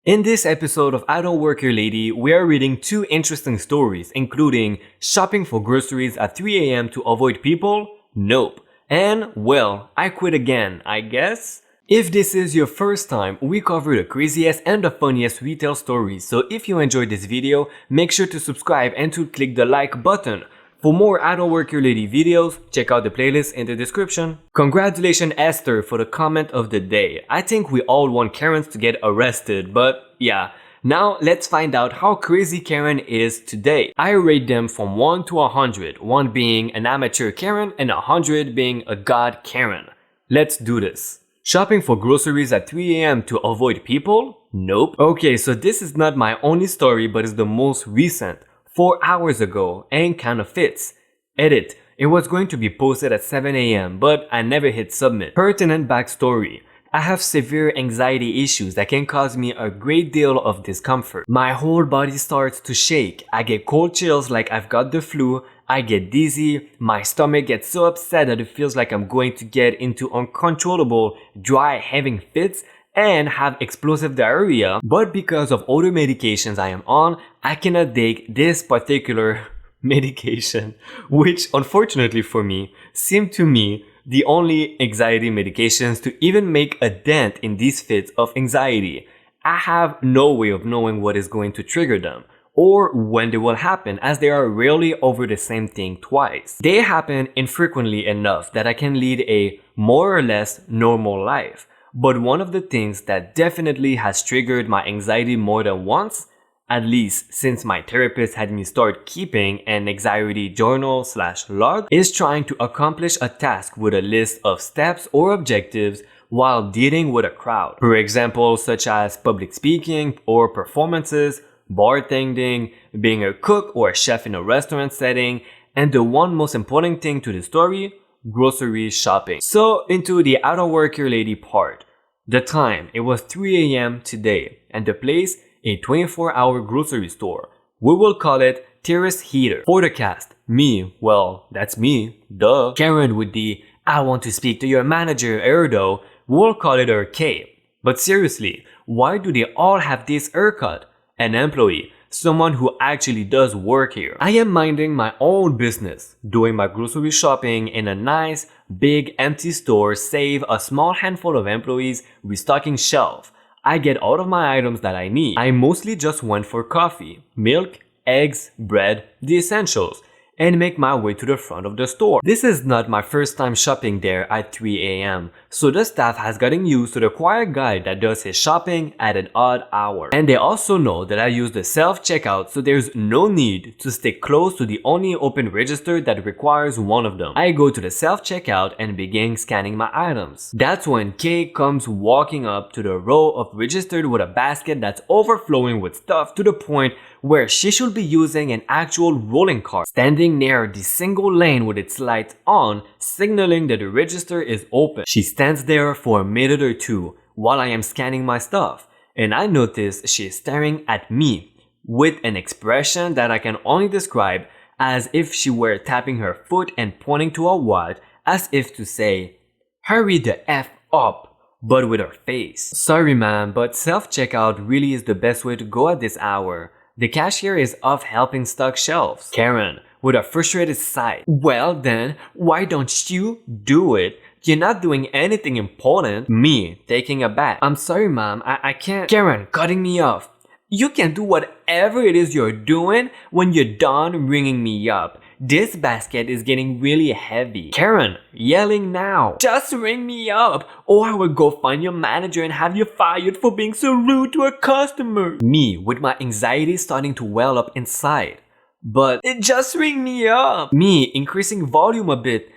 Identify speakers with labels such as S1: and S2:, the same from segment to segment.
S1: In this episode of I Don't Work Here Lady, we are reading two interesting stories, including shopping for groceries at 3 a.m. to avoid people? Nope. And, well, I quit again, I guess? If this is your first time, we cover the craziest and the funniest retail stories, so if you enjoyed this video, make sure to subscribe and to click the like button. For more I Don't Work Here Lady videos, check out the playlist in the description. Congratulations Esther for the comment of the day. I think we all want Karens to get arrested, but yeah. Now let's find out how crazy Karen is today. I rate them from 1 to 100, 1 being an amateur Karen and 100 being a god Karen. Let's do this. Shopping for groceries at 3 a.m. to avoid people? Nope. Okay, so this is not my only story, but it's the most recent. 4 hours ago and kinda fits. Edit. It was going to be posted at 7 a.m. but I never hit submit. Pertinent backstory. I have severe anxiety issues that can cause me a great deal of discomfort. My whole body starts to shake. I get cold chills like I've got the flu. I get dizzy. My stomach gets so upset that it feels like I'm going to get into uncontrollable dry having fits and have explosive diarrhea, but because of other medications I am on, I cannot take this particular medication, which unfortunately for me, seem to me the only anxiety medications to even make a dent in these fits of anxiety. I have no way of knowing what is going to trigger them, or when they will happen, as they are rarely over the same thing twice. They happen infrequently enough that I can lead a more or less normal life. But one of the things that definitely has triggered my anxiety more than once, at least since my therapist had me start keeping an anxiety journal/log, is trying to accomplish a task with a list of steps or objectives while dealing with a crowd. For example, such as public speaking or performances, bartending, being a cook or a chef in a restaurant setting, and the one most important thing to the story, grocery shopping. So into the I Don't Work Here Lady part. The time, it was 3 a.m. today, and the place, a 24-hour grocery store. We will call it Terrace Heater. For the cast, me, well, that's me, duh. Karen with the I want to speak to your manager Erdo, we'll call it her K. But seriously, why do they all have this haircut? An employee, someone who actually does work here. I am minding my own business, doing my grocery shopping in a nice, big, empty store, save a small handful of employees restocking shelf. I get all of my items that I need. I mostly just went for coffee, milk, eggs, bread, the essentials, and make my way to the front of the store. This is not my first time shopping there at 3 a.m. so the staff has gotten used to the quiet guy that does his shopping at an odd hour. And they also know that I use the self-checkout, so there's no need to stay close to the only open register that requires one of them. I go to the self-checkout and begin scanning my items. That's when Kay comes walking up to the row of registered with a basket that's overflowing with stuff to the point where she should be using an actual rolling cart, standing near the single lane with its lights on, signaling that the register is open. She stands there for a minute or two while I am scanning my stuff, and I notice she is staring at me with an expression that I can only describe as if she were tapping her foot and pointing to a watch, as if to say, hurry the F up, but with her face. Sorry ma'am, but self-checkout really is the best way to go at this hour. The cashier is off helping stock shelves. Karen, with a frustrated sigh. Well then, why don't you do it? You're not doing anything important. Me, taking a back. I'm sorry ma'am, I can't. Karen, cutting me off. You can do whatever it is you're doing when you're done ringing me up. This basket is getting really heavy. Karen, yelling now. Just ring me up or I will go find your manager and have you fired for being so rude to a customer. Me, with my anxiety starting to well up inside. But just ring me up. Me, increasing volume a bit.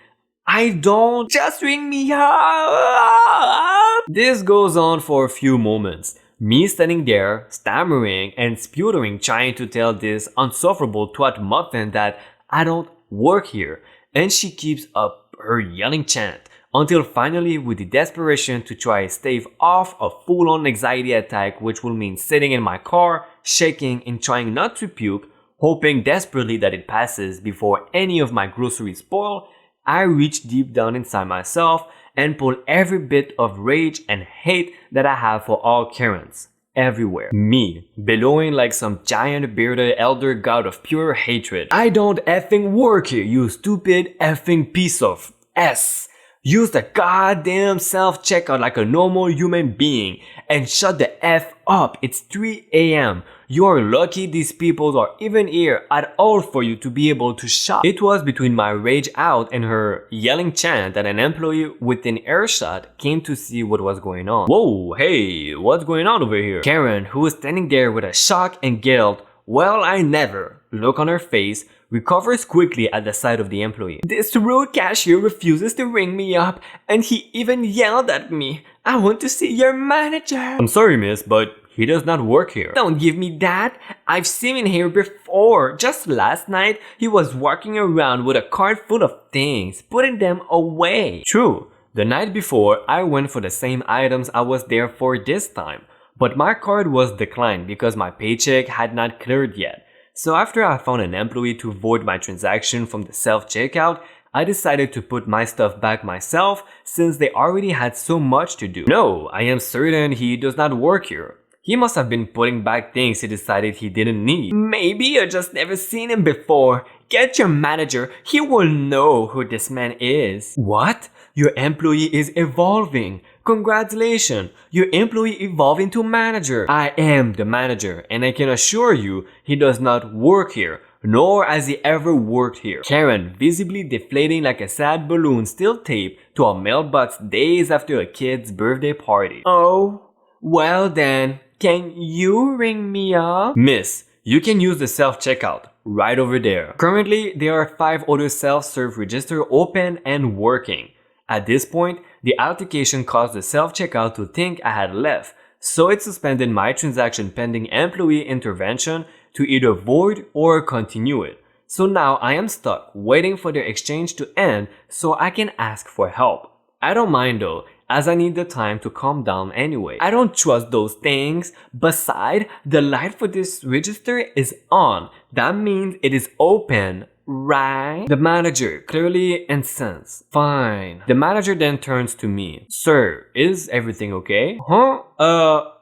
S1: I don't. Just ring me up. This goes on for a few moments. Me standing there, stammering and sputtering, trying to tell this unsufferable twat muffin that I don't work here, and she keeps up her yelling chant until finally, with the desperation to try to stave off a full-on anxiety attack, which will mean sitting in my car, shaking and trying not to puke, hoping desperately that it passes before any of my groceries spoil, I reach deep down inside myself and pull every bit of rage and hate that I have for all Karens. everywhere. Me, bellowing like some giant bearded elder god of pure hatred. I don't effing work here, you stupid effing piece of S. Use the goddamn self-checkout like a normal human being and shut the F up. It's 3 a.m. You're lucky these people are even here at all for you to be able to shop. It was between my rage out and her yelling chant that an employee within earshot came to see what was going on. Whoa, hey, what's going on over here? Karen, who was standing there with a shock and guilt, well, I never, look on her face, recovers quickly at the sight of the employee. This rude cashier refuses to ring me up and he even yelled at me. I want to see your manager. I'm sorry, miss, but he does not work here. Don't give me that. I've seen him here before. Just last night, he was walking around with a cart full of things, putting them away. True. The night before, I went for the same items I was there for this time. But my card was declined because my paycheck had not cleared yet. So after I found an employee to void my transaction from the self-checkout, I decided to put my stuff back myself since they already had so much to do. No, I am certain he does not work here. He must have been putting back things he decided he didn't need. Maybe you just never seen him before. Get your manager, he will know who this man is. What? Your employee is evolving. Congratulations, your employee evolved into manager. I am the manager and I can assure you he does not work here, nor has he ever worked here. Karen, visibly deflating like a sad balloon still taped to a mailbox days after a kid's birthday party. Oh, well then, can you ring me up? Miss, you can use the self-checkout right over there. Currently, there are 5 other self-serve registers open and working. At this point, the altercation caused the self-checkout to think I had left, so it suspended my transaction pending employee intervention to either void or continue it. So now I am stuck waiting for the exchange to end so I can ask for help. I don't mind though, as I need the time to calm down anyway. I don't trust those things. Besides, the light for this register is on. That means it is open. Right? The manager, clearly incensed. Fine. The manager then turns to me. Sir, is everything okay?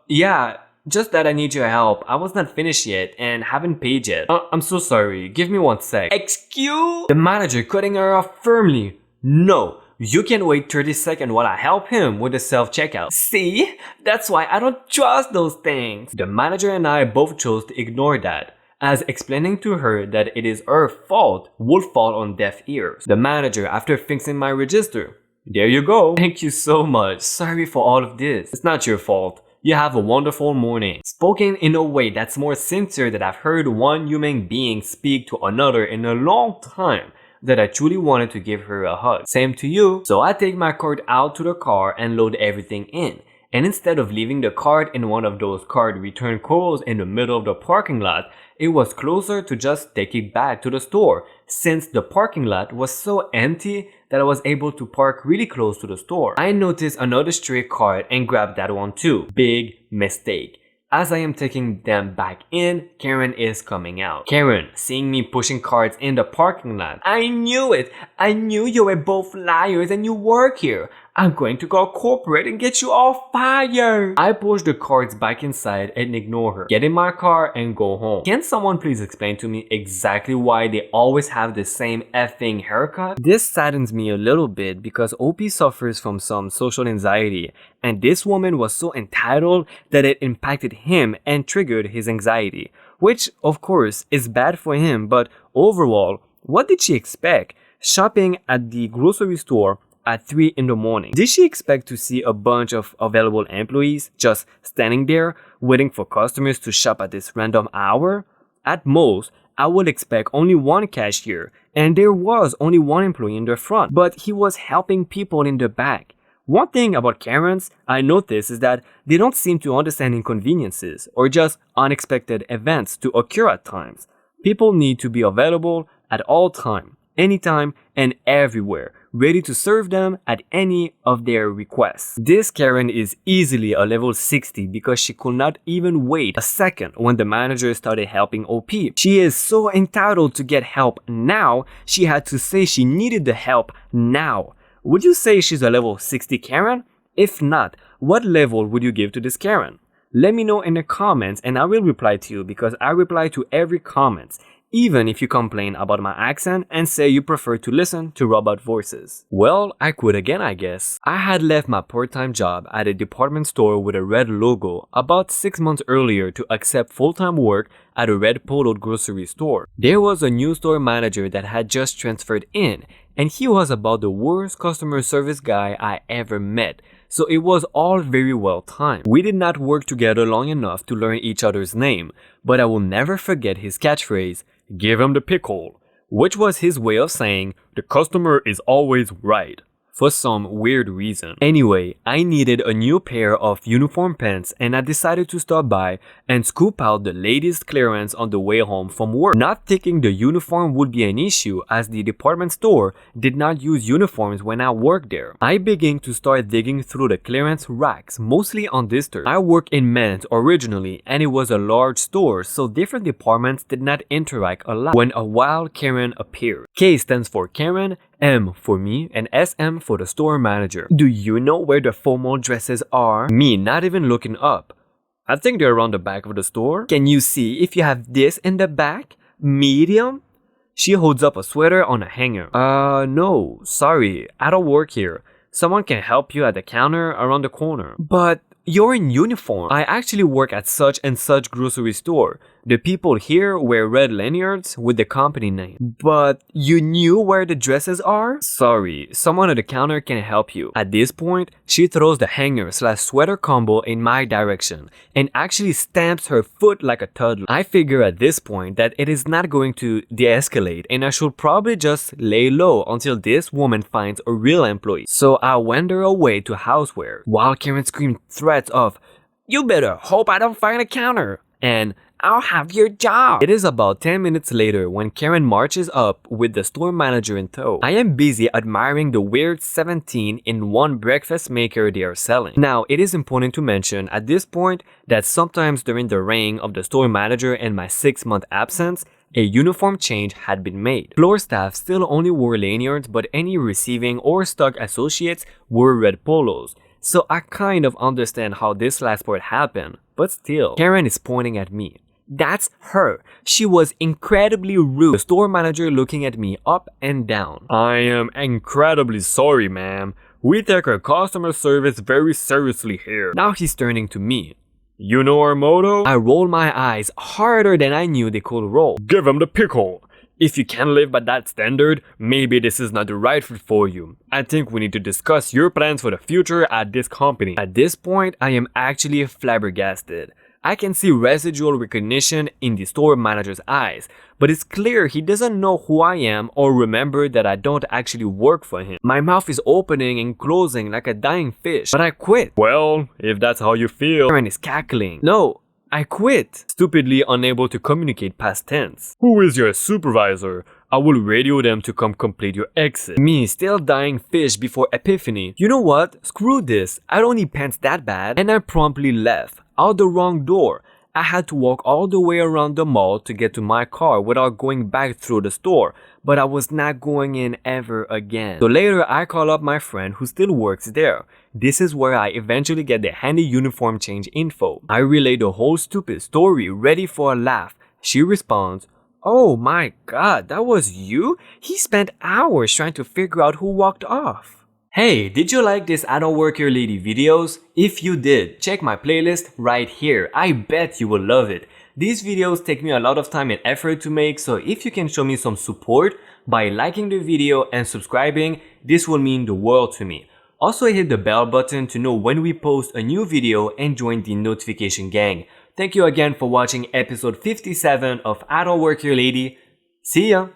S1: Yeah, just that I need your help. I was not finished yet and haven't paid yet. I'm so sorry. Give me 1 sec. Excuse? The manager cutting her off firmly. No. You can wait 30 seconds while I help him with the self-checkout. See? That's why I don't trust those things. The manager and I both chose to ignore that, as explaining to her that it is her fault would fall on deaf ears. The manager, after fixing my register, there you go. Thank you so much. Sorry for all of this. It's not your fault. You have a wonderful morning. Spoken in a way that's more sincere than I've heard one human being speak to another in a long time, that I truly wanted to give her a hug. Same to you. So I take my card out to the car and load everything in. And instead of leaving the card in one of those card return coils in the middle of the parking lot, it was closer to just take it back to the store, since the parking lot was so empty that I was able to park really close to the store. I noticed another stray card and grabbed that one too. Big mistake. As I am taking them back in, Karen is coming out. Karen, seeing me pushing carts in the parking lot. I knew it! I knew you were both liars and you work here. I'm going to call corporate and get you all fired. I push the carts back inside and ignore her. Get in my car and go home. Can someone please explain to me exactly why they always have the same effing haircut? This saddens me a little bit because OP suffers from some social anxiety, and this woman was so entitled that it impacted him and triggered his anxiety, which of course is bad for him, but overall, what did she expect? Shopping at the grocery store at 3 in the morning. Did she expect to see a bunch of available employees just standing there waiting for customers to shop at this random hour? At most, I would expect only one cashier, and there was only one employee in the front, but he was helping people in the back. One thing about Karens I noticed is that they don't seem to understand inconveniences or just unexpected events to occur at times. People need to be available at all times, anytime and everywhere, ready to serve them at any of their requests. This Karen is easily a level 60 because she could not even wait a second when the manager started helping OP. She is so entitled to get help now, she had to say she needed the help now. Would you say she's a level 60 Karen? If not, what level would you give to this Karen? Let me know in the comments and I will reply to you because I reply to every comment, even if you complain about my accent and say you prefer to listen to robot voices. Well, I quit again, I guess. I had left my part-time job at a department store with a red logo about 6 months earlier to accept full-time work at a red poloed grocery store. There was a new store manager that had just transferred in, and he was about the worst customer service guy I ever met. So it was all very well timed. We did not work together long enough to learn each other's name, but I will never forget his catchphrase, "Give him the pickle," which was his way of saying, "The customer is always right," for some weird reason. Anyway, I needed a new pair of uniform pants and I decided to stop by and scoop out the latest clearance on the way home from work, not thinking the uniform would be an issue as the department store did not use uniforms when I worked there. I began to start digging through the clearance racks, mostly on this turf. I worked in men's originally and it was a large store, so different departments did not interact a lot when a wild Karen appeared. K stands for Karen, M for me, and SM for the store manager. Do you know where the formal dresses are? Me not even looking up. I think they're around the back of the store. Can you see if you have this in the back? Medium? She holds up a sweater on a hanger. No, sorry, I don't work here. Someone can help you at the counter around the corner. But you're in uniform. I actually work at such and such grocery store. The people here wear red lanyards with the company name. But you knew where the dresses are? Sorry, someone at the counter can help you. At this point, she throws the hanger/sweater combo in my direction and actually stamps her foot like a toddler. I figure at this point that it is not going to de-escalate and I should probably just lay low until this woman finds a real employee. So I wander away to houseware while Karen screamed threats of, "You better hope I don't find a counter," and "I'll have your job." It is about 10 minutes later when Karen marches up with the store manager in tow. I am busy admiring the weird 17-in-1 breakfast maker they are selling. Now, it is important to mention at this point that sometimes during the reign of the store manager and my 6-month absence, a uniform change had been made. Floor staff still only wore lanyards, but any receiving or stock associates wore red polos. So I kind of understand how this last part happened, but still. Karen is pointing at me. That's her. She was incredibly rude. The store manager looking at me up and down. "I am incredibly sorry, ma'am. We take our customer service very seriously here." Now he's turning to me. "You know our motto?" I roll my eyes harder than I knew they could roll. "Give him the pickle. If you can't live by that standard, maybe this is not the right fit for you. I think we need to discuss your plans for the future at this company." At this point, I am actually flabbergasted. I can see residual recognition in the store manager's eyes, but it's clear he doesn't know who I am or remember that I don't actually work for him. My mouth is opening and closing like a dying fish, but I quit. "Well, if that's how you feel." Karen is cackling. "No, I quit." Stupidly unable to communicate past tense. "Who is your supervisor? I will radio them to come complete your exit." Me still dying fish before epiphany. You know what? Screw this. I don't need pants that bad. And I promptly left. Out the wrong door. I had to walk all the way around the mall to get to my car without going back through the store, but I was not going in ever again. So later I call up my friend who still works there. This is where I eventually get the handy uniform change info. I relay the whole stupid story ready for a laugh. She responds, "Oh my god, that was you? He spent hours trying to figure out who walked off." Hey, did you like this I Don't Work Here Lady videos? If you did, check my playlist right here. I bet you will love it. These videos take me a lot of time and effort to make, so if you can show me some support by liking the video and subscribing, this will mean the world to me. Also hit the bell button to know when we post a new video and join the notification gang. Thank you again for watching episode 57 of I Don't Work Here Lady. See ya!